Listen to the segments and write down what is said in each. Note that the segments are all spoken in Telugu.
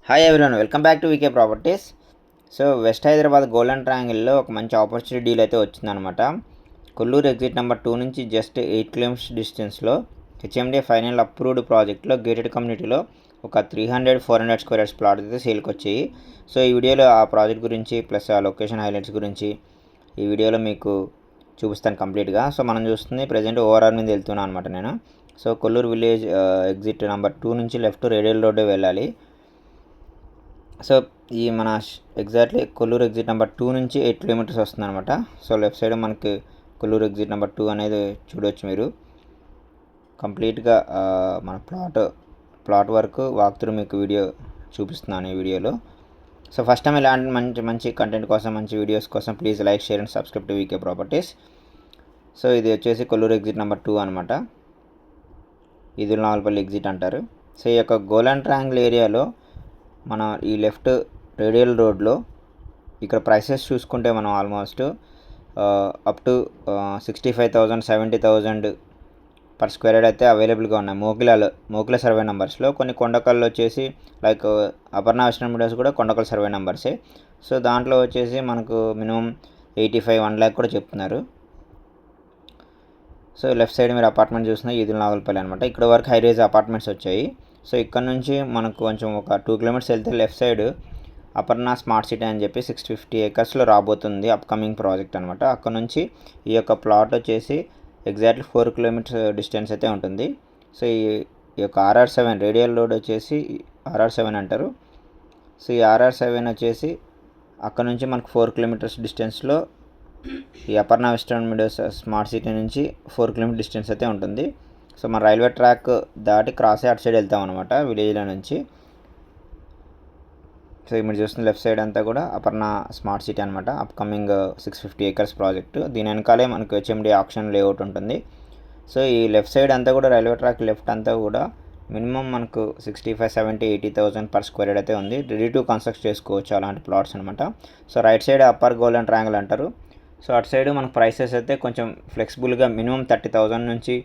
Hi everyone, welcome back to VK properties. So west Hyderabad golden ట్రయాంగిల్లో ఒక మంచి ఆపర్చునిటీ డీల్ అయితే వచ్చిందనమాట. కొల్లూరు ఎగ్జిట్ నెంబర్ 2 నుంచి జస్ట్ 8 కిలోమీటర్స్ డిస్టెన్స్లో హెచ్ఎండి ఫైనల్ అప్రూవ్డ్ ప్రాజెక్ట్లో గేటెడ్ కమ్యూనిటీలో ఒక 300-400 స్క్వేర్ యార్డ్స్ ప్లాట్ అయితే సేల్కి వచ్చాయి. సో ఈ వీడియోలో ఆ ప్రాజెక్ట్ గురించి ప్లస్ ఆ లొకేషన్ హైలైట్స్ గురించి ఈ వీడియోలో మీకు చూపిస్తాను కంప్లీట్గా. సో మనం చూస్తుంది ప్రజెంట్ ఓఆర్ఆర్ మీద వెళ్తున్నాను అనమాట నేను. So Kolluru village exit number 2 నుంచి లెఫ్ట్ రేడియల్ రోడ్డే వెళ్ళాలి. సో ఈ మన ఎగ్జాక్ట్లీ కొల్లూరు ఎగ్జిట్ నెంబర్ 2 నుంచి 8 కిలోమీటర్స్ వస్తుంది అనమాట. సో లెఫ్ట్ సైడ్ మనకి కొల్లూరు ఎగ్జిట్ నెంబర్ 2 అనేది చూడవచ్చు మీరు. కంప్లీట్గా మన ప్లాట్ వరకు వాక్ త్రూ మీకు వీడియో చూపిస్తున్నాను ఈ వీడియోలో. సో ఫస్ట్ టైం ఇలాంటి మంచి కంటెంట్ కోసం, మంచి వీడియోస్ కోసం please like, share and subscribe to VK properties. So ఇది వచ్చేసి కొల్లూరు ఎగ్జిట్ నెంబర్ 2 అనమాట. ఇది నాగల్పల్లి ఎగ్జిట్ అంటారు. సో ఈ యొక్క గోల్డెన్ ట్రయాంగిల్ ఏరియాలో మన ఈ లెఫ్ట్ రేడియల్ రోడ్లో ఇక్కడ ప్రైసెస్ చూసుకుంటే మనం almost up to 65,000, 70,000 per square yard అయితే అవైలబుల్గా ఉన్నాయి మోకిల సర్వే నెంబర్స్లో. కొన్ని కొండకల్లో వచ్చేసి లైక్ అపర్ణ వెస్టర్న్ మీడియాస్ కూడా కొండకల్ సర్వే నెంబర్సే. సో దాంట్లో వచ్చేసి మనకు మినిమం 85-1 lakh కూడా చెప్తున్నారు. సో లెఫ్ట్ సైడ్ మీరు అపార్ట్మెంట్ చూస్తున్నా ఈదుల నాగల్పల్లి అనమాట. ఇక్కడ వరకు హై రైజ్ అపార్ట్మెంట్స్ వచ్చాయి. సో ఇక్కడ నుంచి మనకు కొంచెం ఒక 2 kilometers వెళ్తే left side Aparna smart city అని చెప్పి 650 acres రాబోతుంది అప్కమింగ్ ప్రాజెక్ట్ అనమాట. అక్కడ నుంచి ఈ యొక్క ప్లాట్ వచ్చేసి ఎగ్జాక్ట్లీ 4 kilometers డిస్టెన్స్ అయితే ఉంటుంది. సో ఈ యొక్క RR7 రేడియల్ రోడ్ వచ్చేసి RR7 అంటారు. సో ఈ RR7 వచ్చేసి అక్కడ నుంచి మనకు 4 kilometers డిస్టెన్స్లో ఈ Aparna western medias smart city నుంచి 4 kilometers డిస్టెన్స్ అయితే ఉంటుంది. సో మన రైల్వే ట్రాక్ దాటి క్రాస్ అయ్యి అటు సైడ్ వెళ్తాం అనమాట విలేజ్లో నుంచి. సో మీరు చూస్తున్న లెఫ్ట్ సైడ్ అంతా కూడా అపర్ణ స్మార్ట్ సిటీ అనమాట, అప్కమింగ్ 650 acres ప్రాజెక్టు. దీని వెనకాలే మనకు హెచ్ఎండి ఆప్షన్ లేఅవుట్ ఉంటుంది. సో ఈ లెఫ్ట్ సైడ్ అంతా కూడా రైల్వే ట్రాక్ లెఫ్ట్ అంతా కూడా మినిమం మనకు 65, 70, 80,000 పర్ స్క్వేర్ యార్డ్ అయితే ఉంది. రెడీ టు కన్స్ట్రక్ట్ చేసుకోవచ్చు అలాంటి ప్లాట్స్ అనమాట. So right side upper golden triangle అంటారు. సో అటు సైడ్ మనకు ప్రైసెస్ అయితే కొంచెం ఫ్లెక్సిబుల్గా మినిమం 30,000 నుంచి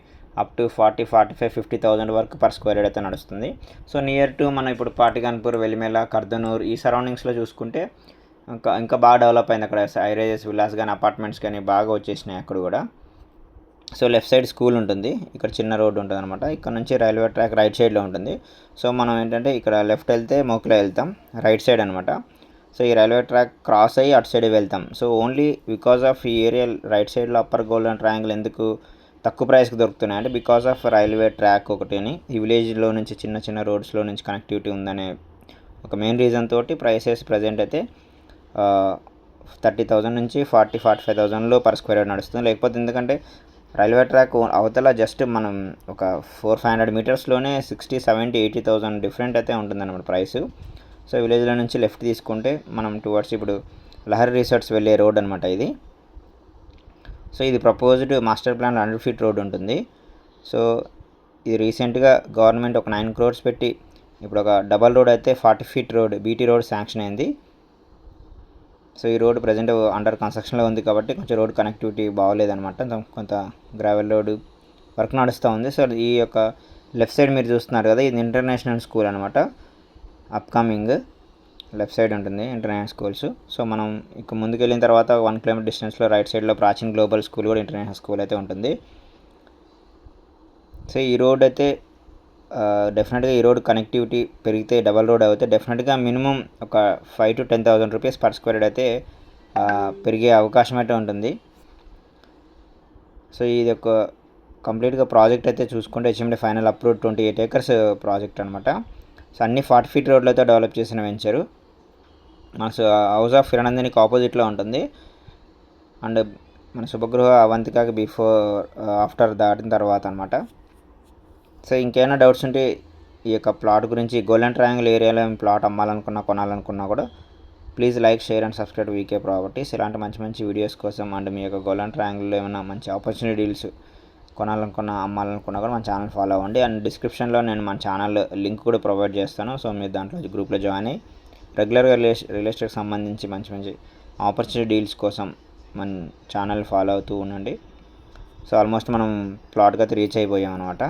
అప్ టు 40, 45, 50,000 వరకు పర్ స్క్వేర్ యార్డ్ అయితే నడుస్తుంది. సో నియర్ టు మనం ఇప్పుడు పాటికాన్పూర్, వెలిమేల, కర్దనూర్ ఈ సరౌండింగ్స్లో చూసుకుంటే ఇంకా బాగా డెవలప్ అయింది. అక్కడ హైరైజెస్ విల్లాస్ కానీ అపార్ట్మెంట్స్ కానీ బాగా వచ్చేసినాయి అక్కడ కూడా. సో లెఫ్ట్ సైడ్ స్కూల్ ఉంటుంది, ఇక్కడ చిన్న రోడ్డు ఉంటుంది అనమాట. ఇక్కడ నుంచి రైల్వే ట్రాక్ రైట్ సైడ్లో ఉంటుంది. సో మనం ఏంటంటే ఇక్కడ లెఫ్ట్ వెళ్తే మోకిలా వెళ్తాం, రైట్ సైడ్ అనమాట. సో ఈ రైల్వే ట్రాక్ క్రాస్ అయ్యి అటు సైడ్ వెళ్తాం. సో ఓన్లీ బికాజ్ ఆఫ్ ఈ ఏరియా రైట్ సైడ్లో అప్పర్ గోల్డెన్ ట్రయాంగిల్ ఎందుకు తక్కువ ప్రైస్కి దొరుకుతున్నాయి అంటే బికాస్ ఆఫ్ రైల్వే ట్రాక్ ఒకటిని, ఈ విలేజ్లో నుంచి చిన్న రోడ్స్లో నుంచి కనెక్టివిటీ ఉందనే ఒక మెయిన్ రీజన్ తోటి ప్రైసెస్ ప్రజెంట్ అయితే 30,000 నుంచి 40-45,000లో పర్ స్క్వేర్ యార్డ్ నడుస్తుంది. లేకపోతే ఎందుకంటే రైల్వే ట్రాక్ అవతల జస్ట్ మనం ఒక 400-500 మీటర్స్లోనే 60, 70, 80,000 డిఫరెంట్ అయితే ఉంటుందన్నమాట ప్రైస్. సో విలేజ్లో నుంచి లెఫ్ట్ తీసుకుంటే మనం టువర్డ్స్ ఇప్పుడు లహరి రిసార్ట్స్ వెళ్ళే రోడ్ అనమాట ఇది. సో ఇది proposed master plan 100 feet road ఉంటుంది. సో ఇది రీసెంట్గా గవర్నమెంట్ ఒక 9 crores పెట్టి ఇప్పుడు ఒక డబల్ రోడ్ అయితే 40 feet road BT road sanction అయింది. సో ఈ రోడ్ ప్రజెంట్ అండర్ కన్స్ట్రక్షన్లో ఉంది కాబట్టి కొంచెం రోడ్ కనెక్టివిటీ బాగోలేదనమాట, కొంత గ్రావెల్ రోడ్ వర్క్ నడుస్తూ ఉంది. సో ఈ యొక్క లెఫ్ట్ సైడ్ మీరు చూస్తున్నారు కదా, ఇది ఇంటర్నేషనల్ స్కూల్ అనమాట. అప్కమింగ్ లెఫ్ట్ సైడ్ ఉంటుంది ఇంటర్నేషనల్ స్కూల్స్. సో మనం ఇక ముందుకు వెళ్ళిన తర్వాత 1 kilometer డిస్టెన్స్లో రైట్ సైడ్లో ప్రాచీన్ గ్లోబల్ స్కూల్ కూడా ఇంటర్నేషనల్ స్కూల్ అయితే ఉంటుంది. సో ఈ రోడ్ అయితే డెఫినెట్గా ఈ రోడ్ కనెక్టివిటీ పెరిగితే డబల్ రోడ్ అయితే డెఫినెట్గా మినిమం ఒక 5,000-10,000 rupees పర్ స్క్వేర్ యార్డ్ అయితే పెరిగే అవకాశం అయితే ఉంటుంది. సో ఇది ఒక కంప్లీట్గా ప్రాజెక్ట్ అయితే చూసుకుంటే HMD final approved 28 acres project అనమాట. సో అన్ని 40 feet రోడ్లతో డెవలప్ చేసిన వెంచరు. మన హౌస్ ఆఫ్ హిరణందినికి ఆపోజిట్లో ఉంటుంది. అండ్ మన శుభగృహ అవంతికకి ఆఫ్టర్ దాటిన తర్వాత అనమాట. సో ఇంకేమైనా డౌట్స్ ఉంటే ఈ యొక్క ప్లాట్ గురించి, గోల్డెన్ ట్రయాంగిల్ ఏరియాలో ప్లాట్ అమ్మాలనుకున్నా కొనాలనుకున్నా కూడా please like, share and subscribe VK properties. ఇలాంటి మంచి వీడియోస్ కోసం అండ్ మీ యొక్క గోల్డెన్ ట్రయాంగిల్లో ఏమైనా మంచి ఆపర్చునిటీ డీల్స్ కొనాలనుకున్నా అమ్మాలనుకున్నా కూడా మన ఛానల్ ఫాలో అవ్వండి. అండ్ డిస్క్రిప్షన్లో నేను మన ఛానల్ లింక్ కూడా ప్రొవైడ్ చేస్తాను. సో మీరు దాంట్లో గ్రూప్లో జాయిన్ అయ్యి రెగ్యులర్గా రియల్ ఎస్టేట్కి సంబంధించి మంచి ఆపర్చునిటీ డీల్స్ కోసం మన ఛానల్ ఫాలో అవుతూ ఉండండి. సో ఆల్మోస్ట్ మనం ప్లాట్కి అయితే రీచ్ అయిపోయాం అనమాట.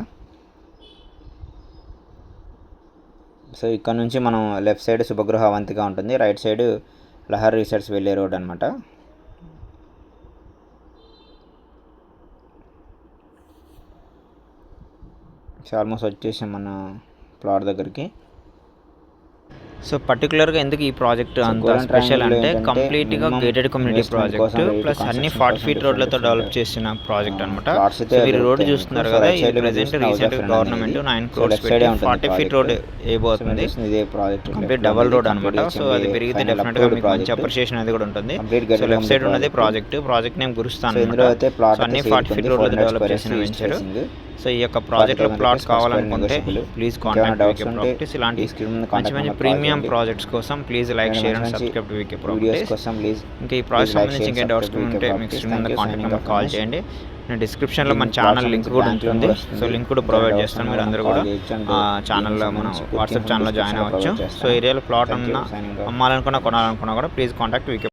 సో ఇక్కడ నుంచి మనం లెఫ్ట్ సైడ్ శుభగృహ అవంతిక ఉంటుంది, రైట్ సైడ్ లహర్ రిసార్ట్స్ వెళ్ళే రోడ్ అనమాట. సో ఆల్మోస్ట్ వచ్చేసాం మన ప్లాట్ దగ్గరికి. సో పర్టికులర్గా ఎందుకు ఈ ప్రాజెక్ట్ అంత స్పెషల్ అంటే కంప్లీట్గా గేటెడ్ కమ్యూనిటీ ప్రాజెక్ట్ ప్లస్ అన్ని 40 feet రోడ్లతో డెవలప్ చేసిన ప్రాజెక్ట్ అనమాట. సో మీరు రోడ్ చూస్తున్నారు కదా, ఈ ప్రెసెంట్ రీసెంట్ గవర్నమెంట్ 9 crores పెట్టి 40 feet రోడ్ వేయబోతుంది. కంప్లీట్ డబల్ రోడ్ అనమాట. సో అది పెరిగితే డెఫినెట్గా మీకు మంచి అప్రిషియేషన్ అనేది కూడా ఉంటుంది. సో లెఫ్ట్ సైడ్ ఉన్నది ప్రాజెక్ట్ నేమ్ గురుస్థాన్. సో అన్ని 40 feet రోడ్లతో డెవలప్ చేసిన వెంచర్. సో ఈ యొక్క ప్రాజెక్ట్లో ప్లాట్ కావాలనుకుంటే ప్లీజ్ కాంటాక్ట్ వికే ప్రాపర్టీస్. ఇలాంటి మంచి మంచి ప్రీమియం ప్రాజెక్ట్స్ కోసం please like, share and subscribe to VK properties. ఇంకా ఈ ప్రాజెక్ట్ సంబంధించి ఇంకా డౌట్స్ ఉంటే మీకు స్క్రీన్ కాంటాక్ట్ నెంబర్ కాల్ చేయండి. నేను డిస్క్రిప్షన్లో మన ఛానల్ లింక్ కూడా ఉంటుంది. సో లింక్ కూడా ప్రొవైడ్ చేస్తాను, మీరు అందరూ కూడా ఛానల్లో మనం వాట్సాప్ ఛానల్లో జాయిన్ అవ్వచ్చు. సో ఏరియాలో ప్లాట్ ఉన్నా అమ్మాలనుకున్నా కొనాలనుకున్నా కూడా ప్లీజ్ కాంటాక్ట్ వికే.